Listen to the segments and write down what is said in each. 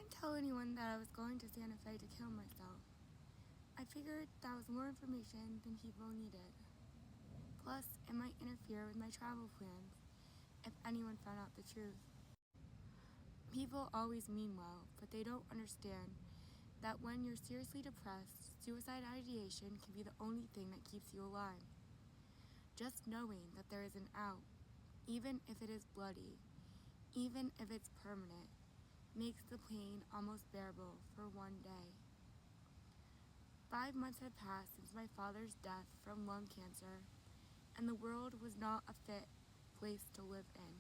didn't tell anyone that I was going to Santa Fe to kill myself. I figured that was more information than people needed. Plus, it might interfere with my travel plans if anyone found out the truth. People always mean well, but they don't understand that when you're seriously depressed, suicide ideation can be the only thing that keeps you alive. Just knowing that there is an out, even if it is bloody, even if it's permanent, makes the pain almost bearable for one day. 5 months had passed since my father's death from lung cancer, and the world was not a fit place to live in.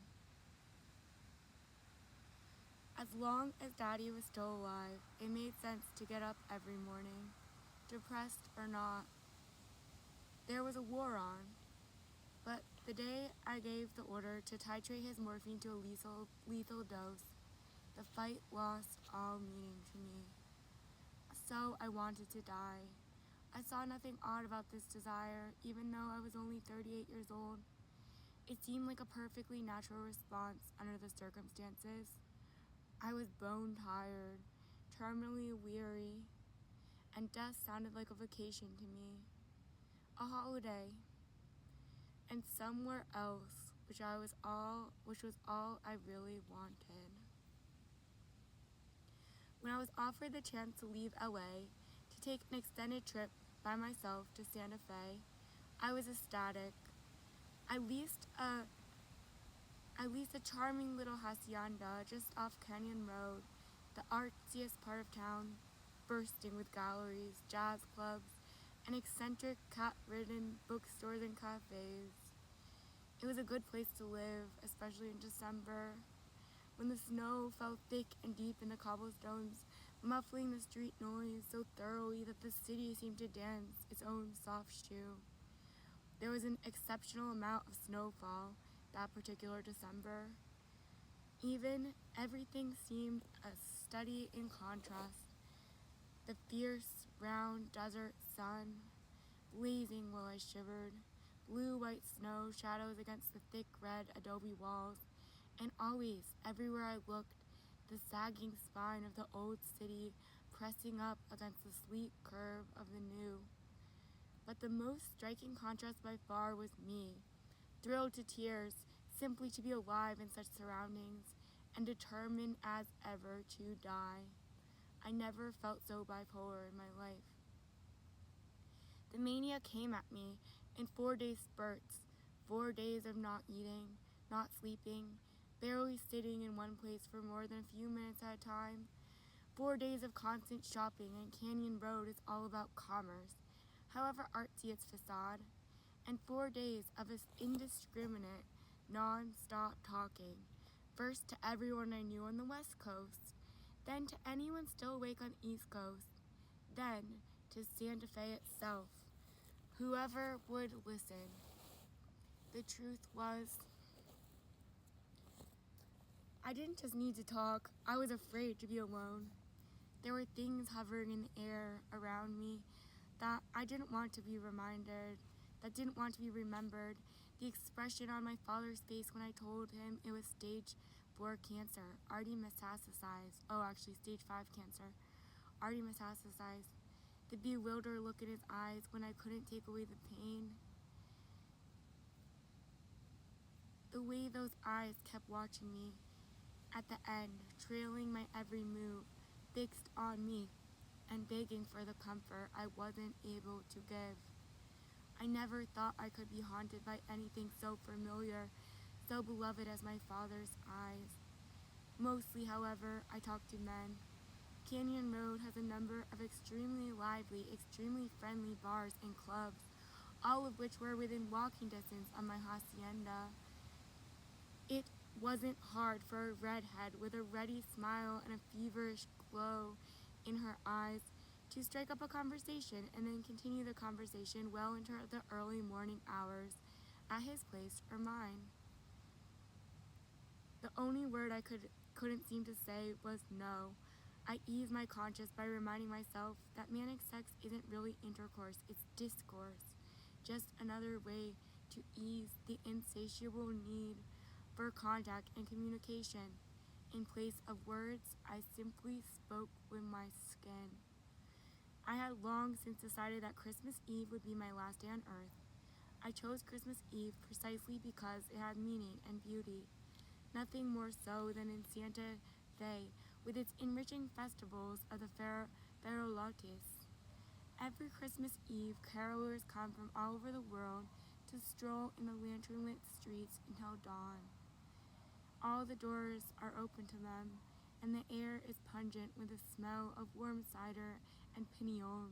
As long as Daddy was still alive, it made sense to get up every morning, depressed or not. There was a war on, but the day I gave the order to titrate his morphine to a lethal dose, the fight lost all meaning to me. So I wanted to die. I saw nothing odd about this desire, even though I was only 38 years old. It seemed like a perfectly natural response under the circumstances. I was bone tired, terminally weary, and death sounded like a vacation to me, a holiday, and somewhere else, which was all I really wanted. When I was offered the chance to leave LA to take an extended trip by myself to Santa Fe, I was ecstatic. I leased a charming little hacienda just off Canyon Road, the artsiest part of town, bursting with galleries, jazz clubs, and eccentric cat-ridden bookstores and cafes. It was a good place to live, especially in December, when the snow fell thick and deep in the cobblestones, muffling the street noise so thoroughly that the city seemed to dance its own soft shoe. There was an exceptional amount of snowfall that particular December. Even everything seemed a study in contrast. The fierce, round desert sun, blazing while I shivered, blue-white snow shadows against the thick red adobe walls, and always, everywhere I looked, the sagging spine of the old city pressing up against the sleek curve of the new. But the most striking contrast by far was me, thrilled to tears simply to be alive in such surroundings, and determined as ever to die. I never felt so bipolar in my life. The mania came at me in 4-day spurts, 4 days of not eating, not sleeping, barely sitting in one place for more than a few minutes at a time. 4 days of constant shopping, and Canyon Road is all about commerce, however artsy its facade. And 4 days of indiscriminate, non-stop talking, first to everyone I knew on the West Coast, then to anyone still awake on the East Coast, then to Santa Fe itself, whoever would listen. The truth was, I didn't just need to talk, I was afraid to be alone. There were things hovering in the air around me that I didn't want to be reminded, that didn't want to be remembered. The expression on my father's face when I told him it was stage 4 cancer, already metastasized. Stage 5 cancer, already metastasized. The bewildered look in his eyes when I couldn't take away the pain. The way those eyes kept watching me at the end, trailing my every move, fixed on me, and begging for the comfort I wasn't able to give. I never thought I could be haunted by anything so familiar, so beloved as my father's eyes. Mostly, however, I talked to men. Canyon Road has a number of extremely lively, extremely friendly bars and clubs, all of which were within walking distance of my hacienda. It wasn't hard for a redhead with a ready smile and a feverish glow in her eyes to strike up a conversation and then continue the conversation well into the early morning hours at his place or mine. The only word I couldn't seem to say was no. I eased my conscience by reminding myself that manic sex isn't really intercourse, it's discourse, just another way to ease the insatiable need for contact and communication. In place of words, I simply spoke with my skin. I had long since decided that Christmas Eve would be my last day on earth. I chose Christmas Eve precisely because it had meaning and beauty, nothing more so than in Santa Fe, with its enriching festivals of the Farolotes. Every Christmas Eve, carolers come from all over the world to stroll in the lantern-lit streets until dawn. All the doors are open to them, and the air is pungent with the smell of warm cider and pignon.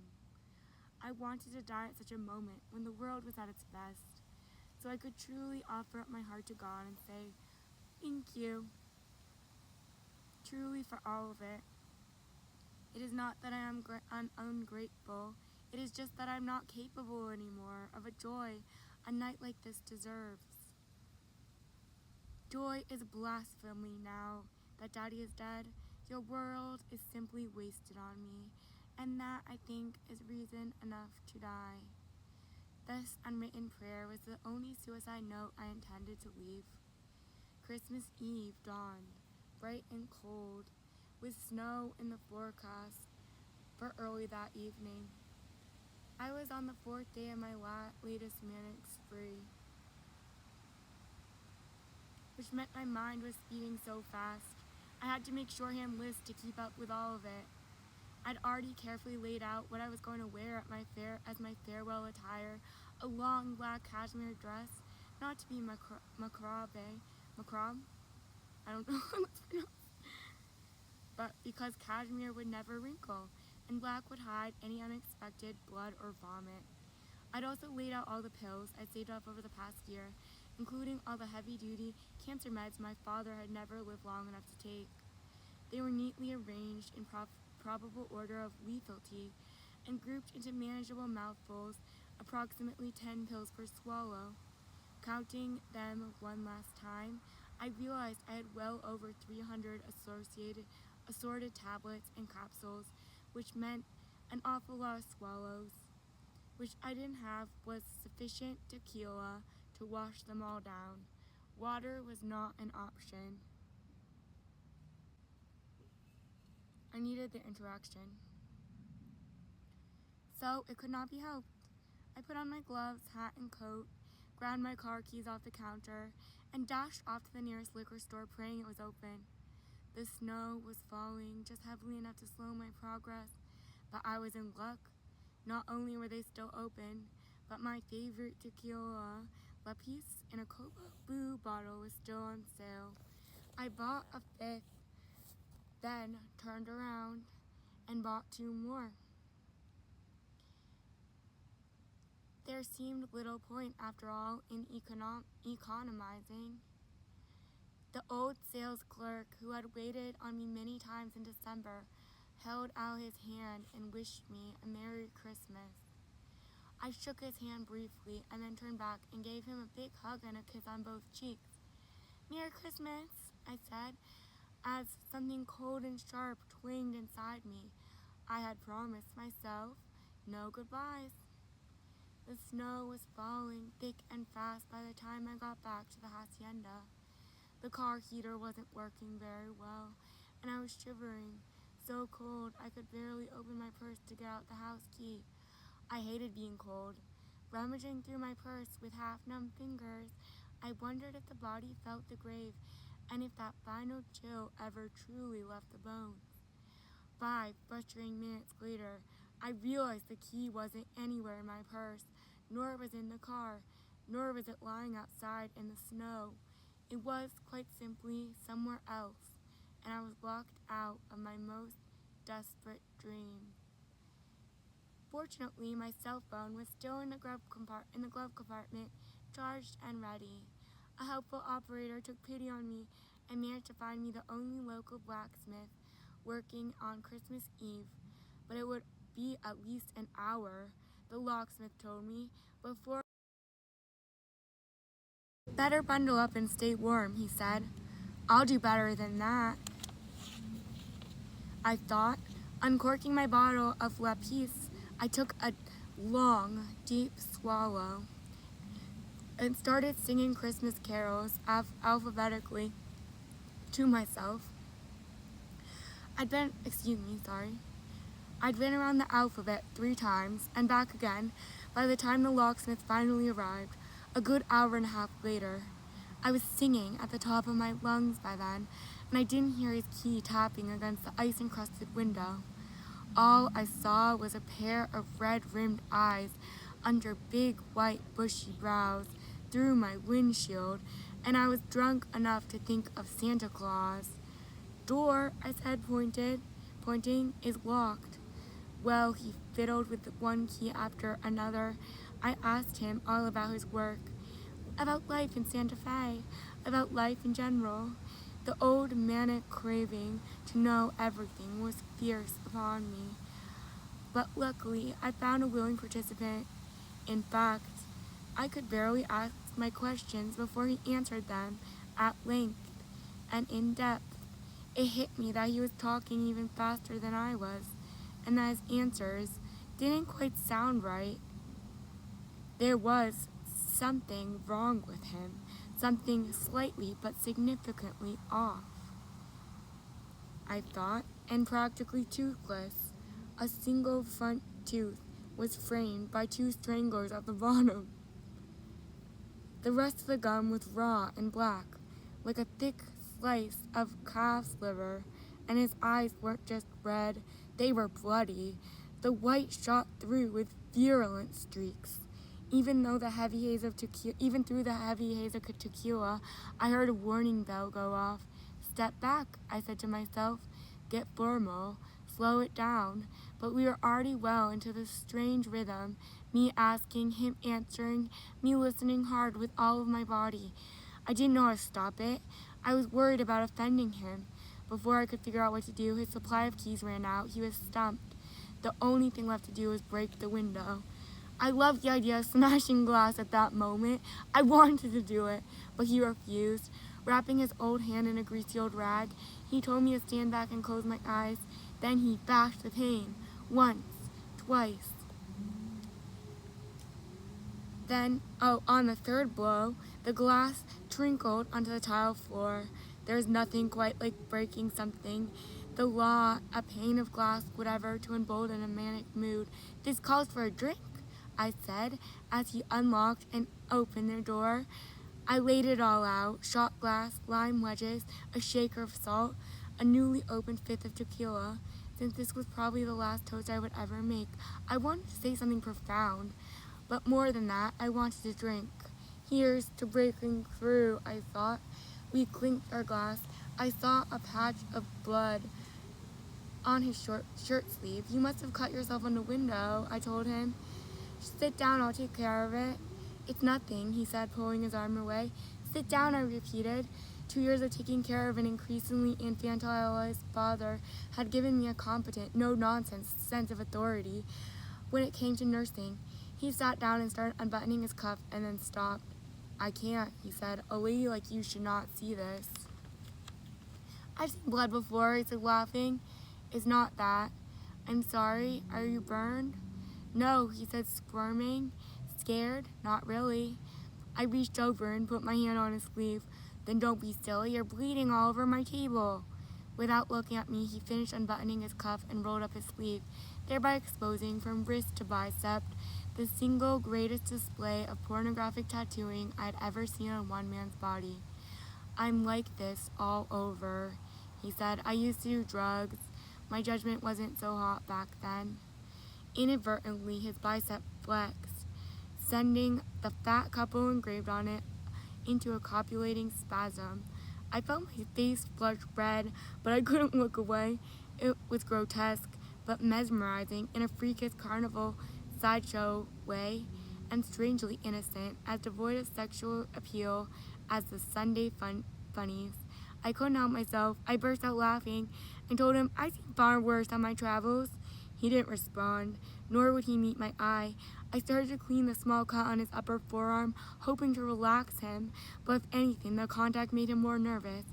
I wanted to die at such a moment when the world was at its best, so I could truly offer up my heart to God and say, "Thank you, truly for all of it. It is not that I am ungrateful, it is just that I am not capable anymore of a joy a night like this deserves. Joy is blasphemy now that Daddy is dead. Your world is simply wasted on me, and that, I think, is reason enough to die." This unwritten prayer was the only suicide note I intended to leave. Christmas Eve dawned, bright and cold, with snow in the forecast for early that evening. I was on the fourth day of my latest Manic spree, which meant my mind was speeding so fast. I had to make shorthand lists to keep up with all of it. I'd already carefully laid out what I was going to wear at as my farewell attire, a long black cashmere dress, not to be macabre, I don't know how it's pronounced, but because cashmere would never wrinkle, and black would hide any unexpected blood or vomit. I'd also laid out all the pills I'd saved up over the past year, including all the heavy-duty cancer meds my father had never lived long enough to take. They were neatly arranged in probable order of lethality and grouped into manageable mouthfuls, approximately 10 pills per swallow. Counting them one last time, I realized I had well over 300 assorted tablets and capsules, which meant an awful lot of swallows. Which I didn't have was sufficient tequila to wash them all down. Water was not an option. I needed the interaction. So it could not be helped. I put on my gloves, hat, and coat, grabbed my car keys off the counter, and dashed off to the nearest liquor store praying it was open. The snow was falling just heavily enough to slow my progress, but I was in luck. Not only were they still open, but my favorite tequila, La Piece, in a Coca Blue bottle was still on sale. I bought a fifth, then turned around and bought 2 more. There seemed little point, after all, in economizing. The old sales clerk, who had waited on me many times in December, held out his hand and wished me a Merry Christmas. I shook his hand briefly and then turned back and gave him a big hug and a kiss on both cheeks. "Merry Christmas," I said, as something cold and sharp twinged inside me. I had promised myself no goodbyes. The snow was falling thick and fast by the time I got back to the hacienda. The car heater wasn't working very well, and I was shivering, so cold I could barely open my purse to get out the house key. I hated being cold. Rummaging through my purse with half-numb fingers, I wondered if the body felt the grave, and if that final chill ever truly left the bones. 5 frustrating minutes later, I realized the key wasn't anywhere in my purse, nor was it in the car, nor was it lying outside in the snow. It was, quite simply, somewhere else, and I was locked out of my most desperate dream. Fortunately, my cell phone was still in the glove compartment, charged and ready. A helpful operator took pity on me and managed to find me the only local blacksmith working on Christmas Eve, but it would be at least an hour, the locksmith told me, before. "Better bundle up and stay warm," he said. "I'll do better than that," I thought. Uncorking my bottle of La Piece, I took a long, deep swallow and started singing Christmas carols alphabetically to myself. I'd been around the alphabet 3 times and back again by the time the locksmith finally arrived, a good hour and a half later. I was singing at the top of my lungs by then, and I didn't hear his key tapping against the ice-encrusted window. All I saw was a pair of red-rimmed eyes under big, white, bushy brows through my windshield, and I was drunk enough to think of Santa Claus. Door, I said, pointing, is locked. Well, he fiddled with one key after another. I asked him all about his work, about life in Santa Fe, about life in general. The old manic craving to know everything was fierce upon me. But luckily, I found a willing participant. In fact, I could barely ask my questions before he answered them at length and in depth. It hit me that he was talking even faster than I was, and that his answers didn't quite sound right. There was something wrong with him, something slightly but significantly off, I thought, and practically toothless. A single front tooth was framed by 2 stranglers at the bottom. The rest of the gum was raw and black, like a thick slice of calf's liver, and his eyes weren't just red, they were bloody. The white shot through with virulent streaks. Even through the heavy haze of tequila, I heard a warning bell go off. Step back, I said to myself. Get formal. Slow it down. But we were already well into the strange rhythm, me asking, him answering, me listening hard with all of my body. I didn't know how to stop it. I was worried about offending him. Before I could figure out what to do, his supply of keys ran out. He was stumped. The only thing left to do was break the window. I loved the idea of smashing glass at that moment. I wanted to do it, but he refused. Wrapping his old hand in a greasy old rag, he told me to stand back and close my eyes. Then he bashed the pane. Once, twice. Then, on the third blow, the glass trickled onto the tile floor. There's nothing quite like breaking something. The law, a pane of glass, whatever, to embolden a manic mood. This calls for a drink, I said, as he unlocked and opened the door. I laid it all out, shot glass, lime wedges, a shaker of salt, a newly opened 5th of tequila. Since this was probably the last toast I would ever make, I wanted to say something profound. But more than that, I wanted to drink. Here's to breaking through, I thought. We clinked our glass. I saw a patch of blood on his short shirt sleeve. You must have cut yourself on the window, I told him. Sit down, I'll take care of it. It's nothing, he said, pulling his arm away. Sit down, I repeated. 2 years of taking care of an increasingly infantilized father had given me a competent, no-nonsense sense of authority when it came to nursing. He sat down and started unbuttoning his cuff and then stopped. I can't, he said. A lady like you should not see this. I've seen blood before, he said, laughing. It's not that. I'm sorry, are you burned? No, he said, squirming. Scared? Not really. I reached over and put my hand on his sleeve. Then don't be silly, you're bleeding all over my table. Without looking at me, he finished unbuttoning his cuff and rolled up his sleeve, thereby exposing from wrist to bicep the single greatest display of pornographic tattooing I had ever seen on one man's body. I'm like this all over, he said. I used to do drugs. My judgment wasn't so hot back then. Inadvertently, his bicep flexed, sending the fat couple engraved on it into a copulating spasm. I felt my face flush red, but I couldn't look away. It was grotesque, but mesmerizing in a freakish carnival sideshow way, and strangely innocent, as devoid of sexual appeal as the Sunday funnies. I couldn't help myself. I burst out laughing and told him I'd seen far worse on my travels. He didn't respond, nor would he meet my eye. I started to clean the small cut on his upper forearm, hoping to relax him, but if anything, the contact made him more nervous.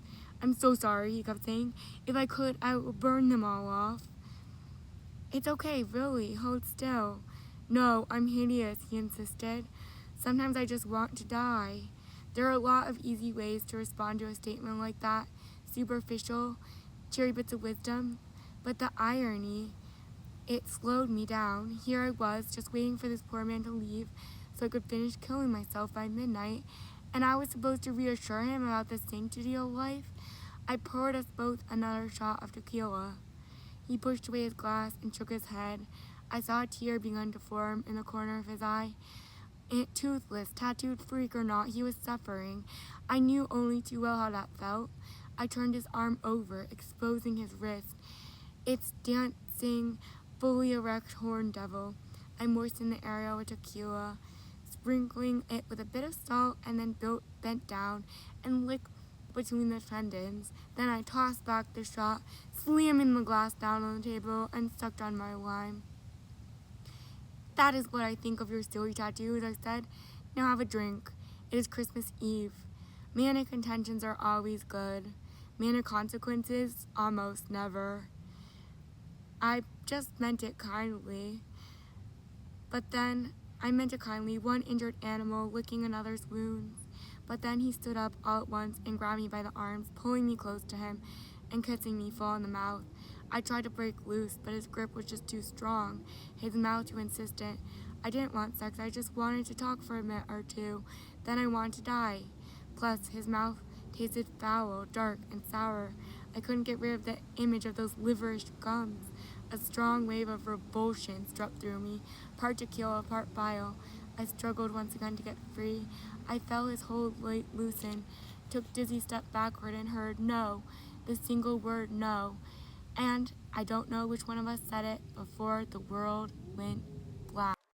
I'm so sorry, he kept saying. If I could, I would burn them all off. It's okay, really. Hold still. No, I'm hideous, he insisted. Sometimes I just want to die. There are a lot of easy ways to respond to a statement like that. Superficial, cheery bits of wisdom. But the irony, it slowed me down. Here I was, just waiting for this poor man to leave so I could finish killing myself by midnight, and I was supposed to reassure him about the sanctity of life. I poured us both another shot of tequila. He pushed away his glass and shook his head. I saw a tear begin to form in the corner of his eye. Toothless, tattooed freak or not, he was suffering. I knew only too well how that felt. I turned his arm over, exposing his wrist. It's dancing, fully erect horn devil. I moistened the area with tequila, sprinkling it with a bit of salt, and then bent down and licked between the tendons. Then I tossed back the shot, slamming the glass down on the table, and sucked on my lime. That is what I think of your silly tattoos, I said. Now have a drink. It is Christmas Eve. Manic intentions are always good. Manic consequences, almost never. I just meant it kindly. But then, I meant it kindly, one injured animal licking another's wounds. But then he stood up all at once and grabbed me by the arms, pulling me close to him and kissing me full in the mouth. I tried to break loose, but his grip was just too strong, his mouth too insistent. I didn't want sex, I just wanted to talk for a minute or two. Then I wanted to die. Plus, his mouth tasted foul, dark, and sour. I couldn't get rid of the image of those liverish gums. A strong wave of revulsion swept through me, part tequila, part bile. I struggled once again to get free. I felt his hold loosen, took dizzy step backward and heard no, the single word no. And I don't know which one of us said it before the world went